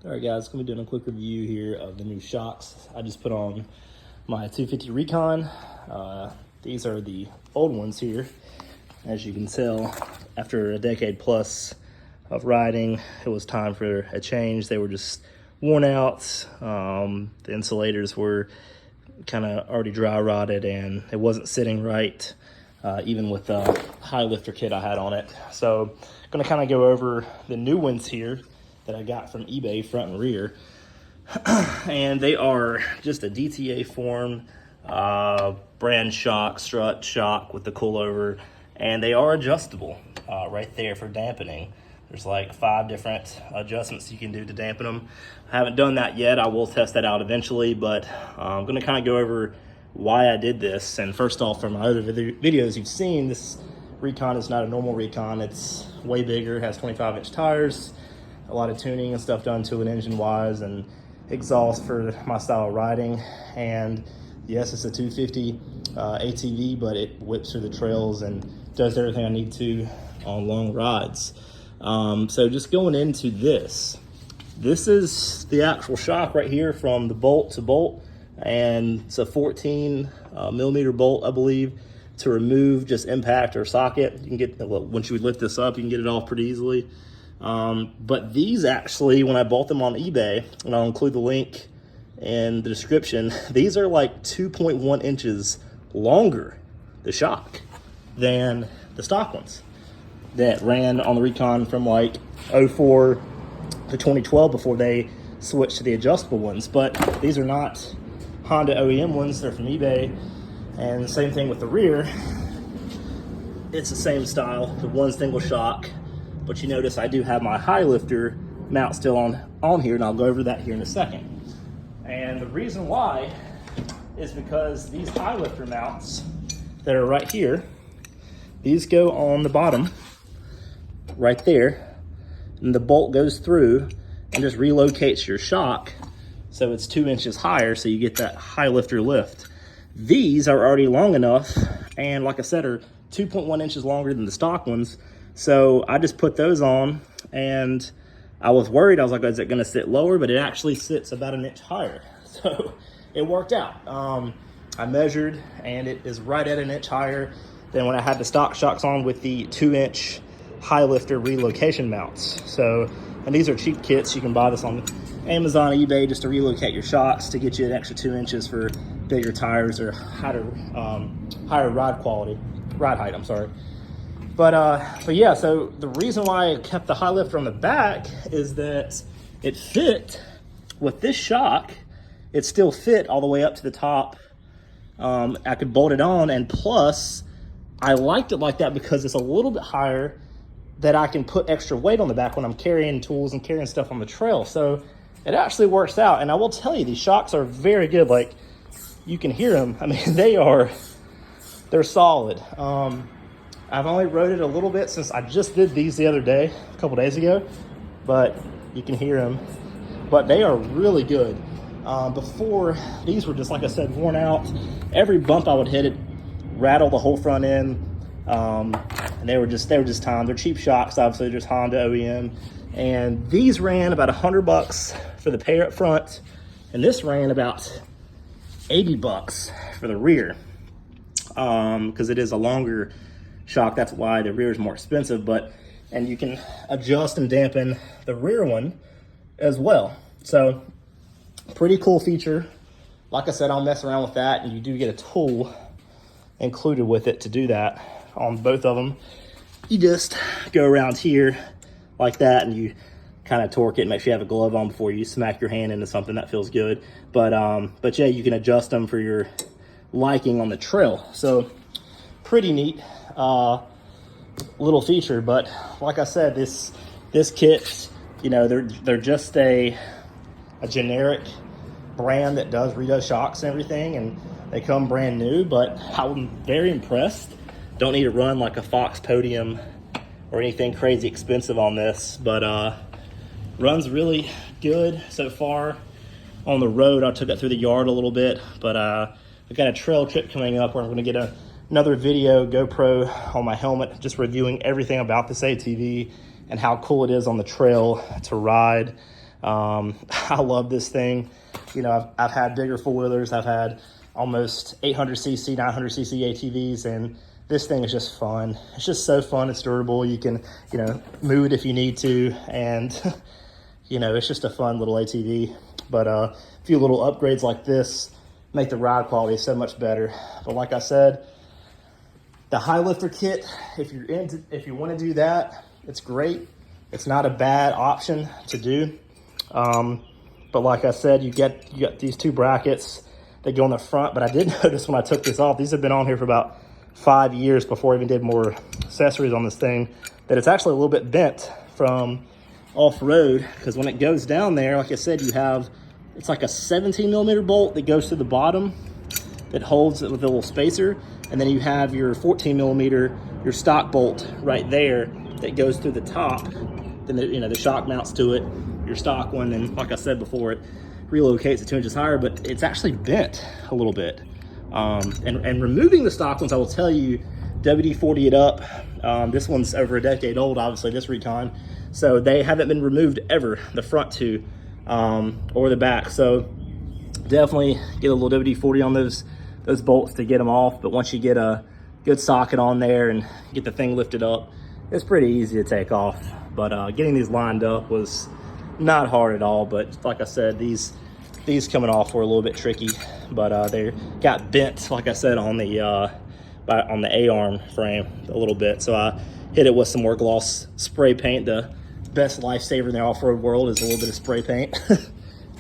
All right, guys, gonna be doing a quick review here of the new shocks. I just put on my 250 Recon. These are the old ones here. As you can tell, after a decade plus of riding, it was time for a change. They were just worn out. The insulators were kind of already dry rotted and it wasn't sitting right, even with the high lifter kit I had on it. So I'm gonna kind of go over the new ones here that I got from eBay, front and rear. And they are just a DTA form, brand shock, strut shock with the coilover, and they are adjustable right there for dampening. There's like 5 different adjustments you can do to dampen them. I haven't done that yet. I will test that out eventually, but I'm gonna kind of go over why I did this. And first off, from my other videos you've seen, this Recon is not a normal Recon. It's way bigger, it has 25-inch tires, a lot of tuning and stuff done to it engine-wise, and exhaust for my style of riding. And yes, it's a 250 ATV, but it whips through the trails and does everything I need to on long rides. So just going into this is the actual shock right here from the bolt to bolt, and it's a 14 millimeter bolt, I believe, to remove just impact or socket. You can get, once you lift this up, you can get it off pretty easily. But these actually, when I bought them on eBay, and I'll include the link in the description, these are like 2.1 inches longer, the shock, than the stock ones that ran on the Recon from like 04 to 2012 before they switched to the adjustable ones. But these are not Honda OEM ones, they're from eBay. And same thing with the rear. It's the same style, the one single shock. But you notice I do have my high lifter mount still on here, and I'll go over that here in a second. And the reason why is because these high lifter mounts that are right here, these go on the bottom right there, and the bolt goes through and just relocates your shock so it's 2 inches higher, so you get that high lifter lift. These are already long enough, and like I said, are 2.1 inches longer than the stock ones. So I just put those on, and I was worried. I was like, is it gonna sit lower? But it actually sits about an inch higher. So it worked out. I measured, and it is right at an inch higher than when I had the stock shocks on with the 2-inch high lifter relocation mounts. So, and these are cheap kits. You can buy this on Amazon, eBay, just to relocate your shocks to get you an extra 2 inches for bigger tires or higher ride height, I'm sorry. But yeah, so the reason why I kept the high lifter on the back is that it fit with this shock. It still fit all the way up to the top. I could bolt it on, and plus I liked it like that because it's a little bit higher, that I can put extra weight on the back when I'm carrying tools and carrying stuff on the trail. So it actually works out. And I will tell you, these shocks are very good. Like, you can hear them. I mean, they're solid. I've only rode it a little bit since I just did these the other day, a couple days ago, but you can hear them. But they are really good. Before, these were just, like I said, worn out. Every bump I would hit, it rattled the whole front end. And they were just timed. They're cheap shocks, obviously, just Honda OEM. And these ran about $100 for the pair up front, and this ran about $80 for the rear, because it is a longer shock. That's why the rear is more expensive. And you can adjust and dampen the rear one as well. So pretty cool feature. Like I said, I'll mess around with that, and you do get a tool included with it to do that on both of them. You just go around here like that, and you kind of torque it and make sure you have a glove on before you smack your hand into something. That feels good. But yeah, you can adjust them for your liking on the trail. So pretty neat little feature. But like I said, this kit, you know, they're just a generic brand that redoes shocks and everything, and they come brand new. But I'm very impressed. Don't need to run like a Fox Podium or anything crazy expensive on this, but runs really good so far on the road. I took it through the yard a little bit, but I've got a trail trip coming up where I'm going to get another video GoPro on my helmet, just reviewing everything about this ATV and how cool it is on the trail to ride. I love this thing. You know, I've had bigger four-wheelers. I've had almost 800cc, 900cc ATVs, and this thing is just fun. It's just so fun. It's durable. You can, you know, move it if you need to, and you know, it's just a fun little ATV. But a few little upgrades like this make the ride quality so much better. But like I said, the high lifter kit, if you want to do that, it's great. It's not a bad option to do. But like I said, you got these two brackets that go on the front. But I did notice when I took this off, these have been on here for about 5 years before I even did more accessories on this thing, that it's actually a little bit bent from off-road, because when it goes down there, like I said, you have, it's like a 17mm bolt that goes to the bottom that holds it with a little spacer, and then you have your 14mm, your stock bolt right there that goes through the top. Then you know, the shock mounts to it, your stock one, and like I said before, it relocates it 2 inches higher, but it's actually bent a little bit. And removing the stock ones, I will tell you, WD-40 it up. This one's over a decade old, obviously, this Recon. So they haven't been removed ever, the front two, or the back. So definitely get a little WD-40 on those bolts to get them off. But once you get a good socket on there and get the thing lifted up, it's pretty easy to take off. But getting these lined up was not hard at all. But like I said, these coming off were a little bit tricky, but they got bent, like I said, on the A-arm frame a little bit. So I hit it with some more gloss spray paint. The best lifesaver in the off-road world is a little bit of spray paint.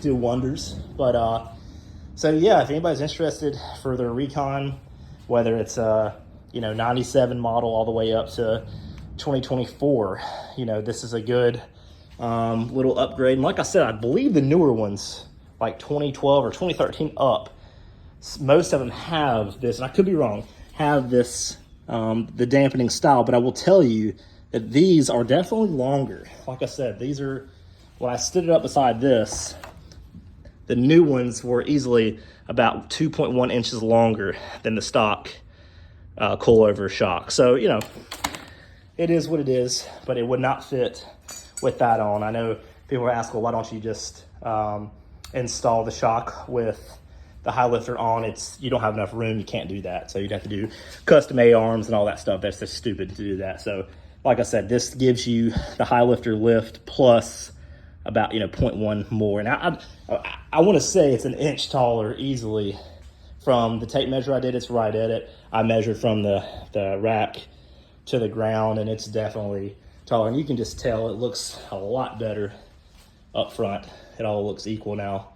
Do wonders. But so yeah, if anybody's interested for their Recon, whether it's you know, 97 model all the way up to 2024, you know, this is a good little upgrade. And like I said, I believe the newer ones, like 2012 or 2013 up, most of them have this, and I could be wrong, have this, the dampening style, but I will tell you that these are definitely longer. Like I said, these are, when I stood it up beside this, the new ones were easily about 2.1 inches longer than the stock coilover shock. So, you know, it is what it is, but it would not fit with that on. I know people are asking, well, why don't you just install the shock with the high lifter on? You don't have enough room, you can't do that. So you'd have to do custom A-arms and all that stuff. That's just stupid to do that. So like I said, this gives you the high lifter lift plus about, you know, 0.1 more. And I want to say it's an inch taller easily from the tape measure I did. It's right at it. I measured from the rack to the ground, and it's definitely taller. And you can just tell it looks a lot better up front. It all looks equal now.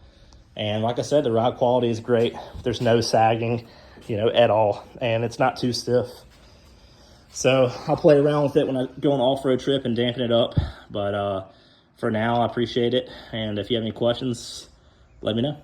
And like I said, the ride quality is great. There's no sagging, you know, at all. And it's not too stiff. So I'll play around with it when I go on an off-road trip and dampen it up. But for now, I appreciate it. And if you have any questions, let me know.